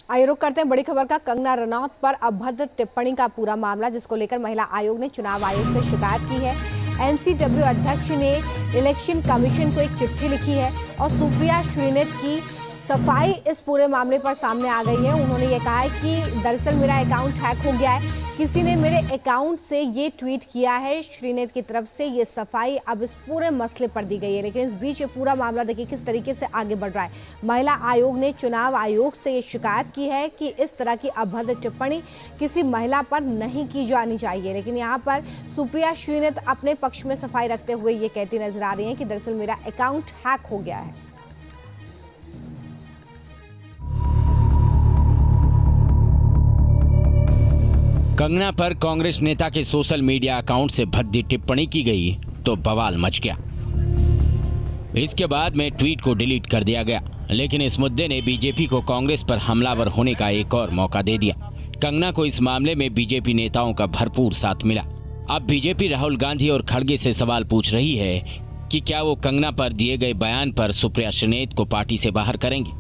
आइए रुक करते हैं बड़ी खबर का। कंगना रनौत पर अभद्र टिप्पणी का पूरा मामला, जिसको लेकर महिला आयोग ने चुनाव आयोग से शिकायत की है। एनसीडब्ल्यू अध्यक्ष ने इलेक्शन कमीशन को एक चिट्ठी लिखी है और सुप्रिया श्रीनेत की सफाई इस पूरे मामले पर सामने आ गई है। उन्होंने ये कहा है कि दरअसल मेरा अकाउंट हैक हो गया है, किसी ने मेरे अकाउंट से ये ट्वीट किया है। श्रीनेत की तरफ से ये सफाई अब इस पूरे मसले पर दी गई है। लेकिन इस बीच ये पूरा मामला देखिए किस तरीके से आगे बढ़ रहा है। महिला आयोग ने चुनाव आयोग से ये शिकायत की है कि इस तरह की अभद्र टिप्पणी किसी महिला पर नहीं की जानी चाहिए। लेकिन यहाँ पर सुप्रिया श्रीनेत अपने पक्ष में सफाई रखते हुए ये कहती नजर आ रही है कि दरअसल मेरा अकाउंट हैक हो गया है। कंगना पर कांग्रेस नेता के सोशल मीडिया अकाउंट से भद्दी टिप्पणी की गई तो बवाल मच गया। इसके बाद में ट्वीट को डिलीट कर दिया गया। लेकिन इस मुद्दे ने बीजेपी को कांग्रेस पर हमलावर होने का एक और मौका दे दिया। कंगना को इस मामले में बीजेपी नेताओं का भरपूर साथ मिला। अब बीजेपी राहुल गांधी और खड़गे से सवाल पूछ रही है कि क्या वो कंगना पर दिए गए बयान पर सुप्रिया श्रीनेत को पार्टी से बाहर करेंगे।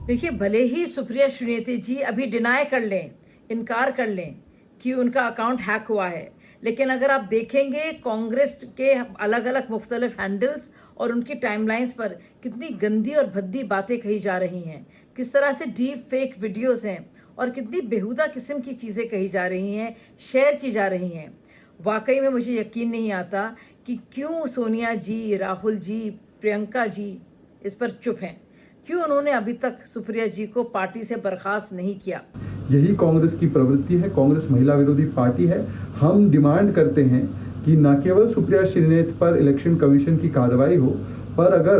देखिए, भले ही सुप्रिया श्रीनेत जी अभी डिनाई कर लें, इनकार कर लें कि उनका अकाउंट हैक हुआ है, लेकिन अगर आप देखेंगे कांग्रेस के अलग अलग मुख्तलिफ हैंडल्स और उनकी टाइमलाइंस पर कितनी गंदी और भद्दी बातें कही जा रही हैं, किस तरह से डीप फेक वीडियोस हैं और कितनी बेहुदा किस्म की चीज़ें कही जा रही हैं, शेयर की जा रही हैं। वाकई में मुझे यकीन नहीं आता कि क्यों सोनिया जी, राहुल जी, प्रियंका जी इस पर चुप हैं। क्यों उन्होंने अभी तक सुप्रिया जी को पार्टी से बर्खास्त नहीं किया। यही कांग्रेस की प्रवृत्ति है। कांग्रेस महिला विरोधी पार्टी है। हम डिमांड करते हैं कि न केवल सुप्रिया श्रीनेत पर इलेक्शन कमीशन की कार्रवाई हो, पर अगर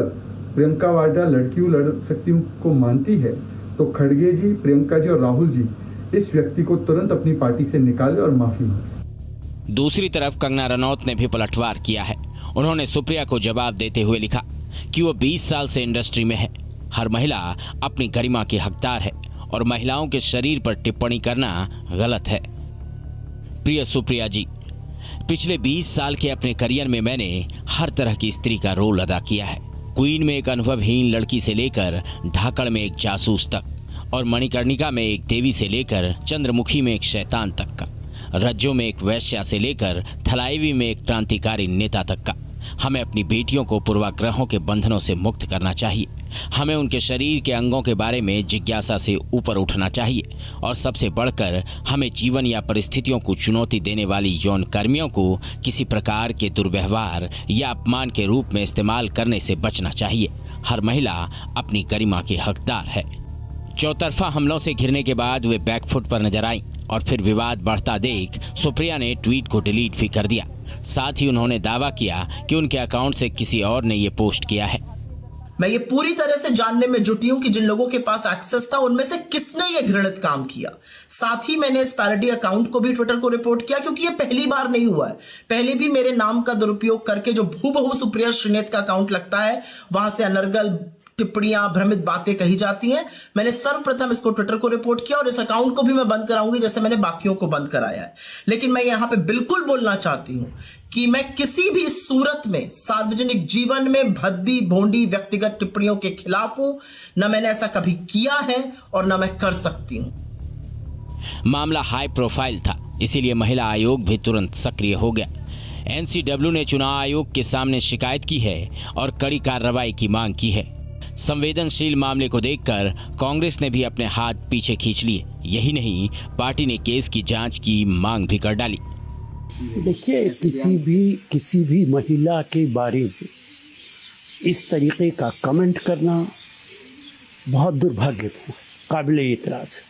प्रियंका वाड्रा लड़कियों लड़ सकती को मानती है तो खड़गे जी, प्रियंका जी और राहुल जी इस व्यक्ति को तुरंत अपनी पार्टी से निकाले और माफी मांगे। दूसरी तरफ कंगना रनौत ने भी पलटवार किया है। उन्होंने सुप्रिया को जवाब देते हुए लिखा कि वो 20 साल से इंडस्ट्री में है। हर महिला अपनी गरिमा की हकदार है और महिलाओं के शरीर पर टिप्पणी करना गलत है। प्रिय सुप्रिया जी, पिछले 20 साल के अपने करियर में मैंने हर तरह की स्त्री का रोल अदा किया है। क्वीन में एक अनुभवहीन लड़की से लेकर धाकड़ में एक जासूस तक, और मणिकर्णिका में एक देवी से लेकर चंद्रमुखी में एक शैतान तक का, रज्जो में एक वैश्या से लेकर थलाईवी में एक क्रांतिकारी नेता तक का। हमें अपनी बेटियों को पूर्वाग्रहों के बंधनों से मुक्त करना चाहिए। हमें उनके शरीर के अंगों के बारे में जिज्ञासा से ऊपर उठना चाहिए और सबसे बढ़कर हमें जीवन या परिस्थितियों को चुनौती देने वाली यौन कर्मियों को किसी प्रकार के दुर्व्यवहार या अपमान के रूप में इस्तेमाल करने से बचना चाहिए। हर महिला अपनी गरिमा की हकदार है। चौतरफा हमलों से घिरने के बाद वे बैकफुट पर नजर आईं और फिर विवाद बढ़ता देख सुप्रिया ने ट्वीट को डिलीट भी कर दिया। साथ ही उन्होंने दावा किया कि उनके अकाउंट से किसी और ने ये पोस्ट किया है। मैं ये पूरी तरह से जानने में जुटी हूं कि जिन लोगों के पास एक्सेस था उनमें से किसने ये घृणित काम किया। साथ ही मैंने इस पैरोडी अकाउंट को भी ट्विटर को रिपोर्ट किया, क्योंकि ये पहली बार नहीं हुआ है। पहले भी मेरे नाम का दुरुपयोग करके जो हूबहू सुप्रिया श्रीनेत का अकाउंट लगता है, वहां से अनर्गल टिप्पणियां, भ्रमित बातें कही जाती हैं। मैंने सर्वप्रथम इसको ट्विटर को रिपोर्ट किया और इस अकाउंट को भी मैं बंद कराऊंगी, जैसे मैंने बाकियों को बंद कराया है। लेकिन मैं यहां पे बिल्कुल बोलना चाहती हूं कि मैं किसी भी सूरत में सार्वजनिक जीवन में भद्दी भोंडी व्यक्तिगत टिप्पणियों के खिलाफ हूं। न मैंने ऐसा कभी किया है और न मैं कर सकती हूं। मामला हाई प्रोफाइल था, इसीलिए महिला आयोग भी तुरंत सक्रिय हो गया। एनसीडब्ल्यू ने चुनाव आयोग के सामने शिकायत की है और कड़ी कार्रवाई की मांग की है। संवेदनशील मामले को देखकर कांग्रेस ने भी अपने हाथ पीछे खींच लिए। यही नहीं, पार्टी ने केस की जांच की मांग भी कर डाली। देखिए, किसी भी महिला के बारे में इस तरीके का कमेंट करना बहुत दुर्भाग्यपूर्ण, काबिल एतराज़।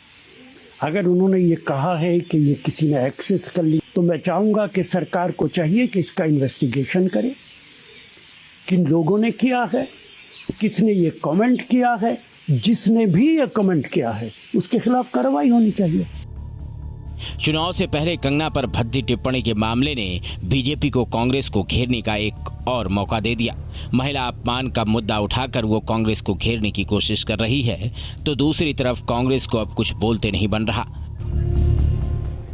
अगर उन्होंने ये कहा है कि ये किसी ने एक्सेस कर ली, तो मैं चाहूँगा कि सरकार को चाहिए कि इसका इन्वेस्टिगेशन करे। किन लोगों ने किया है, किसने ये कमेंट किया है, जिसने भी ये कमेंट किया है उसके खिलाफ कार्रवाई होनी चाहिए। चुनाव से पहले कंगना पर भद्दी टिप्पणी के मामले ने बीजेपी को कांग्रेस को घेरने का एक और मौका दे दिया। महिला अपमान का मुद्दा उठाकर वो कांग्रेस को घेरने की कोशिश कर रही है, तो दूसरी तरफ कांग्रेस को अब कुछ बोलते नहीं बन रहा।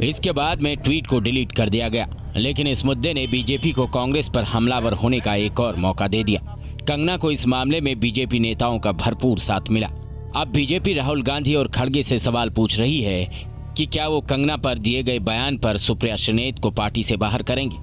इसके बाद में ट्वीट को डिलीट कर दिया गया। लेकिन इस मुद्दे ने बीजेपी को कांग्रेस पर हमलावर होने का एक और मौका दे दिया। कंगना को इस मामले में बीजेपी नेताओं का भरपूर साथ मिला। अब बीजेपी राहुल गांधी और खड़गे से सवाल पूछ रही है कि क्या वो कंगना पर दिए गए बयान पर सुप्रिया श्रीनेत को पार्टी से बाहर करेंगे।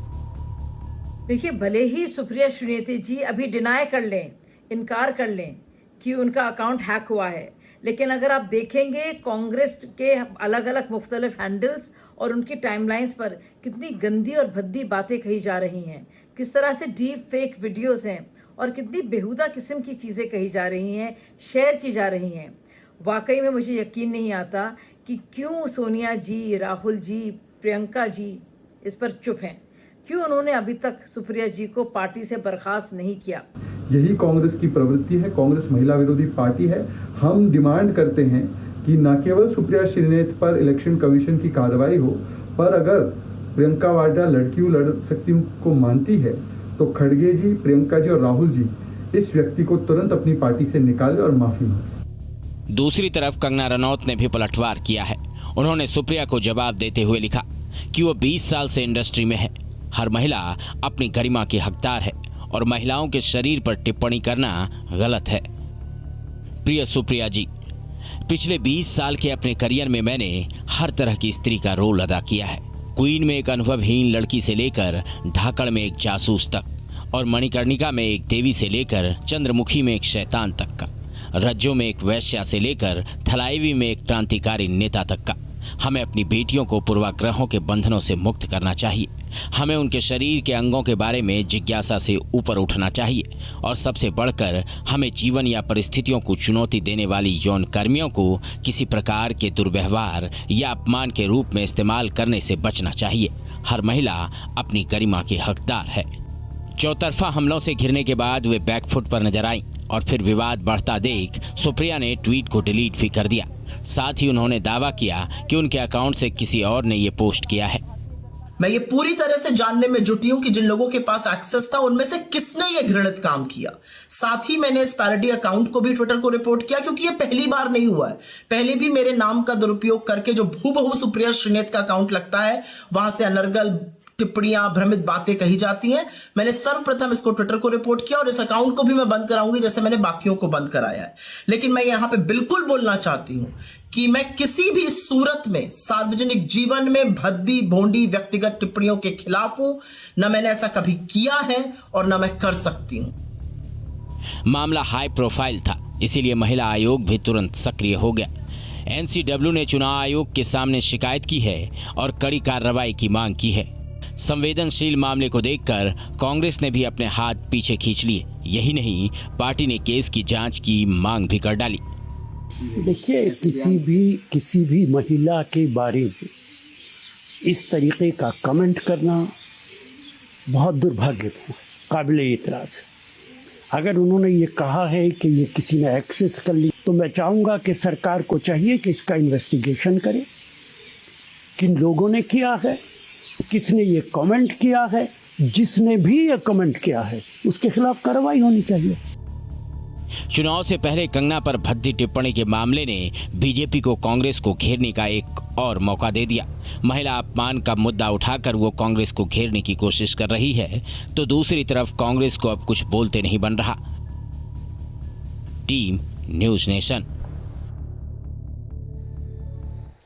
देखिए, भले ही सुप्रिया श्रीनेत जी अभी डिनाई कर लें, इनकार कर लें कि उनका अकाउंट हैक हुआ है, लेकिन अगर आप देखेंगे कांग्रेस के अलग अलग मुख्तलिफ हैंडल्स और उनकी टाइमलाइंस पर कितनी गंदी और भद्दी बातें कही जा रही हैं, किस तरह से डीप फेक वीडियोस हैं और कितनी बेहुदा किस्म की चीज़ें कही जा रही हैं, शेयर की जा रही हैं। वाकई में मुझे यकीन नहीं आता कि क्यों सोनिया जी, राहुल जी, प्रियंका जी इस पर चुप हैं, क्यों उन्होंने अभी तक सुप्रिया जी को पार्टी से बर्खास्त नहीं किया। यही कांग्रेस की प्रवृत्ति है। कांग्रेस महिला विरोधी पार्टी है। हम डिमांड करते हैं कि न केवल सुप्रिया श्रीनेत पर इलेक्शन कमीशन की कार्रवाई हो, पर अगर प्रियंका वाड्रा लड़कियों लड़ सकती को मानती है तो खड़गे जी, प्रियंका जी और राहुल जी इस व्यक्ति को तुरंत अपनी पार्टी से निकाले और माफी मांगे। दूसरी तरफ कंगना रनौत ने भी पलटवार किया है। उन्होंने सुप्रिया को जवाब देते हुए लिखा कि वो 20 साल से इंडस्ट्री में है। हर महिला अपनी गरिमा की हकदार है और महिलाओं के शरीर पर टिप्पणी करना गलत है। प्रिय सुप्रिया जी, पिछले 20 साल के अपने करियर में मैंने हर तरह की स्त्री का रोल अदा किया है। क्वीन में एक अनुभवहीन लड़की से लेकर धाकड़ में एक जासूस तक, और मणिकर्णिका में एक देवी से लेकर चंद्रमुखी में एक शैतान तक का, रज्जो में एक वैश्या से लेकर थलाईवी में एक क्रांतिकारी नेता तक का। हमें अपनी बेटियों को पूर्वाग्रहों के बंधनों से मुक्त करना चाहिए। हमें उनके शरीर के अंगों के बारे में जिज्ञासा से ऊपर उठना चाहिए, और सबसे बढ़कर हमें जीवन या परिस्थितियों को चुनौती देने वाली यौन कर्मियों को किसी प्रकार के दुर्व्यवहार या अपमान के रूप में इस्तेमाल करने से बचना चाहिए। हर महिला अपनी गरिमा की हकदार है। चौतरफा हमलों से घिरने के बाद वे बैकफुट पर नजर आईं और फिर विवाद बढ़ता देख सुप्रिया ने ट्वीट को डिलीट भी कर दिया। साथ ही उन्होंने दावा किया कि उनके अकाउंट से किसी और ने ये पोस्ट किया है। मैं ये पूरी तरह से जानने में जुटी हूं कि जिन लोगों के पास एक्सेस था उनमें से किसने ये घृणित काम किया। साथ ही मैंने इस पैरोडी अकाउंट को भी ट्विटर को रिपोर्ट किया, क्योंकि ये पहली बार नहीं हुआ है। पहले भी मेरे नाम का दुरुपयोग करके जो हूबहू सुप्रिया श्रीनेत का अकाउंट लगता है वहां से अनर्गल टिप्पणियां, भ्रमित बातें कही जाती हैं। मैंने सर्वप्रथम इसको ट्विटर को रिपोर्ट किया और इस अकाउंट को भी मैं बंद कराऊंगी, जैसे मैंने बाकियों को बंद कराया है। लेकिन मैं यहां पे बिल्कुल बोलना चाहती हूं कि मैं किसी भी सूरत में सार्वजनिक जीवन में भद्दी भोंडी व्यक्तिगत टिप्पणियों के खिलाफ हूं। न मैंने ऐसा कभी किया है और न मैं कर सकती हूं। मामला हाई प्रोफाइल था, इसीलिए महिला आयोग भी तुरंत सक्रिय हो गया। एनसीडब्ल्यू ने चुनाव आयोग के सामने शिकायत की है और कड़ी कार्रवाई की मांग की है। संवेदनशील मामले को देखकर कांग्रेस ने भी अपने हाथ पीछे खींच लिए। यही नहीं, पार्टी ने केस की जांच की मांग भी कर डाली। देखिए, किसी भी महिला के बारे में इस तरीके का कमेंट करना बहुत दुर्भाग्यपूर्ण, काबिले एतराज़। अगर उन्होंने ये कहा है कि ये किसी ने एक्सेस कर ली, तो मैं चाहूँगा कि सरकार को चाहिए कि इसका इन्वेस्टिगेशन करे। किन लोगों ने किया है, किसने ये कमेंट किया है, जिसने भी ये कमेंट किया है उसके खिलाफ कार्रवाई होनी चाहिए। चुनाव से पहले कंगना पर भद्दी टिप्पणी के मामले ने बीजेपी को कांग्रेस को घेरने का एक और मौका दे दिया। महिला अपमान का मुद्दा उठाकर वो कांग्रेस को घेरने की कोशिश कर रही है, तो दूसरी तरफ कांग्रेस को अब कुछ बोलते नहीं बन रहा। Team news nation.